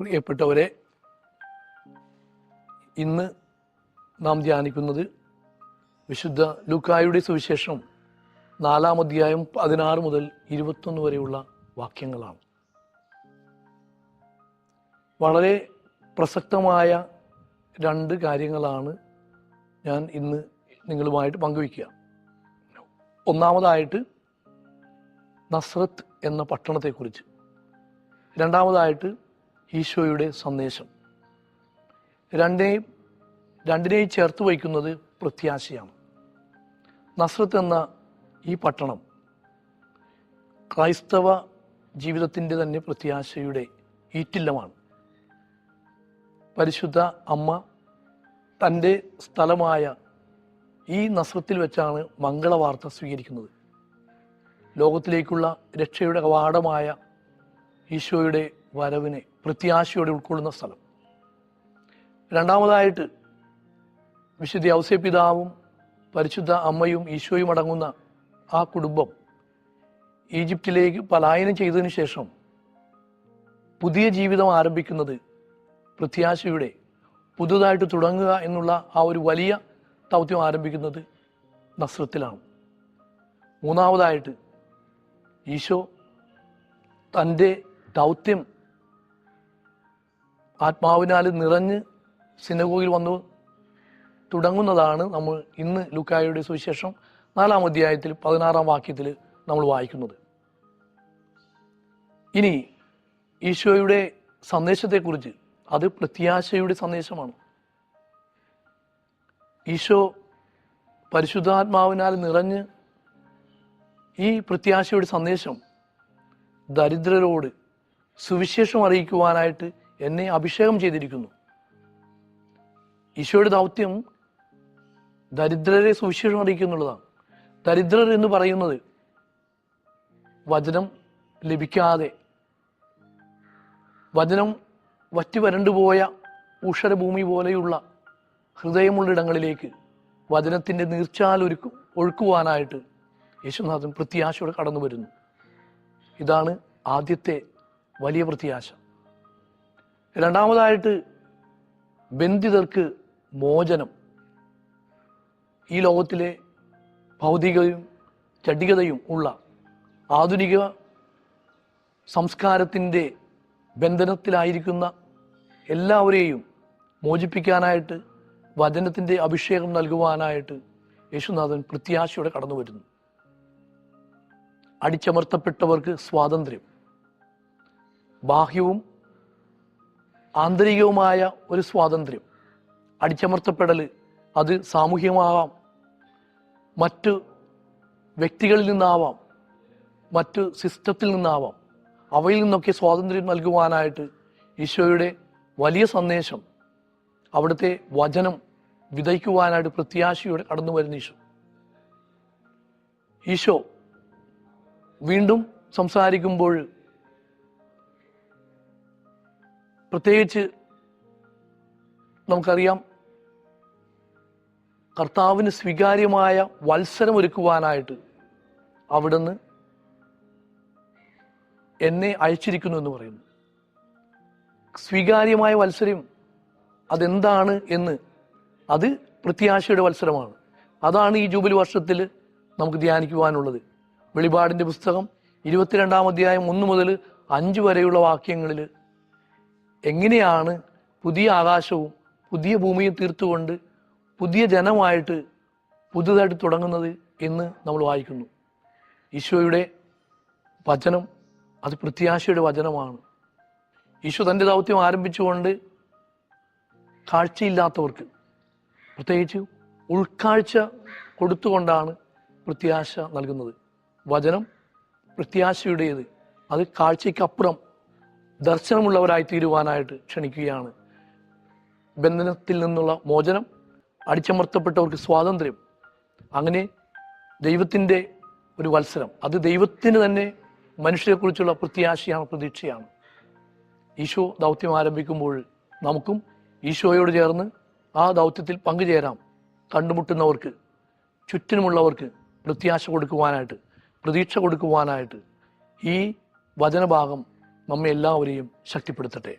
പ്രിയപ്പെട്ടവരെ, ഇന്ന് നാം ധ്യാനിക്കുന്നത് വിശുദ്ധ ലൂക്കായുടെ സുവിശേഷം 4-ാം അധ്യായം 16 മുതൽ 21 വരെയുള്ള വാക്യങ്ങളാണ്. വളരെ പ്രസക്തമായ രണ്ട് കാര്യങ്ങളാണ് ഞാൻ ഇന്ന് നിങ്ങളുമായിട്ട് പങ്കുവയ്ക്കുക. ഒന്നാമതായിട്ട് നസ്രത്ത് എന്ന പട്ടണത്തെക്കുറിച്ച്, രണ്ടാമതായിട്ട് ഈശോയുടെ സന്ദേശം. രണ്ടിനെയും ചേർത്ത് വയ്ക്കുന്നത് പ്രത്യാശയാണ്. നസ്രത്ത് എന്ന ഈ പട്ടണം ക്രൈസ്തവ ജീവിതത്തിൻ്റെ തന്നെ പ്രത്യാശയുടെ ഈറ്റില്ലമാണ്. പരിശുദ്ധ അമ്മ തൻ്റെ സ്ഥലമായ ഈ നസ്രത്തിൽ വെച്ചാണ് മംഗളവാർത്ത സ്വീകരിക്കുന്നത്. ലോകത്തിലേക്കുള്ള രക്ഷയുടെ കവാടമായ ഈശോയുടെ വരവിനെ പ്രത്യാശയോടെ ഉൾക്കൊള്ളുന്ന സ്ഥലം. രണ്ടാമതായിട്ട് വിശുദ്ധ ഔസേപ്പിതാവും പരിശുദ്ധ അമ്മയും ഈശോയും അടങ്ങുന്ന ആ കുടുംബം ഈജിപ്തിലേക്ക് പലായനം ചെയ്തതിനു ശേഷം പുതിയ ജീവിതം ആരംഭിക്കുന്നത് പ്രത്യാശയുടെ, പുതുതായിട്ട് തുടങ്ങുക എന്നുള്ള ആ ഒരു വലിയ ദൗത്യം ആരംഭിക്കുന്നത് നസ്രത്തിലാണ്. മൂന്നാമതായിട്ട് ഈശോ തൻ്റെ ദൗത്യം ആത്മാവിനാൽ നിറഞ്ഞ് സിനഗോഗിൽ വന്നു തുടങ്ങുന്നതാണ് നമ്മൾ ഇന്ന് ലൂക്കായുടെ സുവിശേഷം 4-ാം അധ്യായത്തിൽ 16-ാം വാക്യത്തിൽ നമ്മൾ വായിക്കുന്നത്. ഇനി ഈശോയുടെ സന്ദേശത്തെക്കുറിച്ച്, അത് പ്രത്യാശയുടെ സന്ദേശമാണ്. ഈശോ പരിശുദ്ധാത്മാവിനാൽ നിറഞ്ഞ് ഈ പ്രത്യാശയുടെ സന്ദേശം ദരിദ്രരോട് സുവിശേഷം അറിയിക്കുവാനായിട്ട് എന്നെ അഭിഷേകം ചെയ്തിരിക്കുന്നു. ഈശോയുടെ ദൗത്യം ദരിദ്രരെ സുവിശേഷം അറിയിക്കുന്നുള്ളതാണ്. ദരിദ്രർ എന്ന് പറയുന്നത് വചനം ലഭിക്കാതെ, വചനം വറ്റി വരണ്ടുപോയ ഊഷരഭൂമി പോലെയുള്ള ഹൃദയമുള്ള ഇടങ്ങളിലേക്ക് വചനത്തിൻ്റെ നീർച്ചാൽ ഒഴുക്കുവാനായിട്ട് യേശുനാഥൻ പ്രത്യാശയോടെ കടന്നു വരുന്നു. ഇതാണ് ആദ്യത്തെ വലിയ പ്രത്യാശ. രണ്ടാമതായിട്ട് ബന്ധിതർക്ക് മോചനം. ഈ ലോകത്തിലെ ഭൗതികതയും ചടികതയും ഉള്ള ആധുനിക സംസ്കാരത്തിൻ്റെ ബന്ധനത്തിലായിരിക്കുന്ന എല്ലാവരെയും മോചിപ്പിക്കാനായിട്ട് വചനത്തിൻ്റെ അഭിഷേകം നൽകുവാനായിട്ട് യേശുനാഥൻ പ്രത്യാശയോടെ കടന്നു വരുന്നു. അടിച്ചമർത്തപ്പെട്ടവർക്ക് സ്വാതന്ത്ര്യം, ബാഹ്യവും ആന്തരികവുമായ ഒരു സ്വാതന്ത്ര്യം. അടിച്ചമർത്തപ്പെടൽ അത് സാമൂഹ്യമാവാം, മറ്റു വ്യക്തികളിൽ നിന്നാവാം, മറ്റു സിസ്റ്റത്തിൽ നിന്നാവാം. അവയിൽ നിന്നൊക്കെ സ്വാതന്ത്ര്യം നൽകുവാനായിട്ട് ഈശോയുടെ വലിയ സന്ദേശം, അവിടുത്തെ വചനം വിതയ്ക്കുവാനായിട്ട് പ്രത്യാശയോടെ കടന്നു വരുന്ന ഈശോ വീണ്ടും സംസാരിക്കുമ്പോൾ പ്രത്യേകിച്ച് നമുക്കറിയാം, കർത്താവിന് സ്വീകാര്യമായ വത്സരം ഒരുക്കുവാനായിട്ട് അവിടുന്ന് എന്നെ അയച്ചിരിക്കുന്നു എന്ന് പറയുന്നു. സ്വീകാര്യമായ വത്സരം അതെന്താണ് എന്ന്, അത് പ്രത്യാശയുടെ വത്സരമാണ്. അതാണ് ഈ ജൂബിലി വർഷത്തിൽ നമുക്ക് ധ്യാനിക്കുവാനുള്ളത്. വെളിപാടിൻ്റെ പുസ്തകം 22-ാം അധ്യായം 1 മുതൽ 5 വരെയുള്ള വാക്യങ്ങളിൽ എങ്ങനെയാണ് പുതിയ ആകാശവും പുതിയ ഭൂമിയും തീർത്തുകൊണ്ട് പുതിയ ജനമായിട്ട് പുതുതായിട്ട് തുടങ്ങുന്നത് എന്ന് നമ്മൾ വായിക്കുന്നു. ഈശോയുടെ വചനം അത് പ്രത്യാശയുടെ വചനമാണ്. ഈശോ തൻ്റെ ദൗത്യം ആരംഭിച്ചുകൊണ്ട് കാഴ്ചയില്ലാത്തവർക്ക് പ്രത്യേകിച്ച് ഉൾക്കാഴ്ച കൊടുത്തുകൊണ്ടാണ് പ്രത്യാശ നൽകുന്നത്. വചനം പ്രത്യാശയുടേത്, അത് കാഴ്ചയ്ക്കപ്പുറം ദർശനമുള്ളവരായി തീരുവാനായിട്ട് ക്ഷണിക്കുകയാണ്. ബന്ധനത്തിൽ നിന്നുള്ള മോചനം, അടിച്ചമർത്തപ്പെട്ടവർക്ക് സ്വാതന്ത്ര്യം, അങ്ങനെ ദൈവത്തിൻ്റെ ഒരു വത്സരം, അത് ദൈവത്തിന് തന്നെ മനുഷ്യരെക്കുറിച്ചുള്ള പ്രത്യാശയാണ്, പ്രതീക്ഷയാണ്. ഈശോ ദൗത്യം ആരംഭിക്കുമ്പോൾ നമുക്കും ഈശോയോട് ചേർന്ന് ആ ദൗത്യത്തിൽ പങ്കുചേരാം. കണ്ടുമുട്ടുന്നവർക്ക്, ചുറ്റിനുമുള്ളവർക്ക് പ്രത്യാശ കൊടുക്കുവാനായിട്ട്, പ്രതീക്ഷ കൊടുക്കുവാനായിട്ട് ഈ വചനഭാഗം നമ്മെ എല്ലാവരെയും ശക്തിപ്പെടുത്തട്ടെ.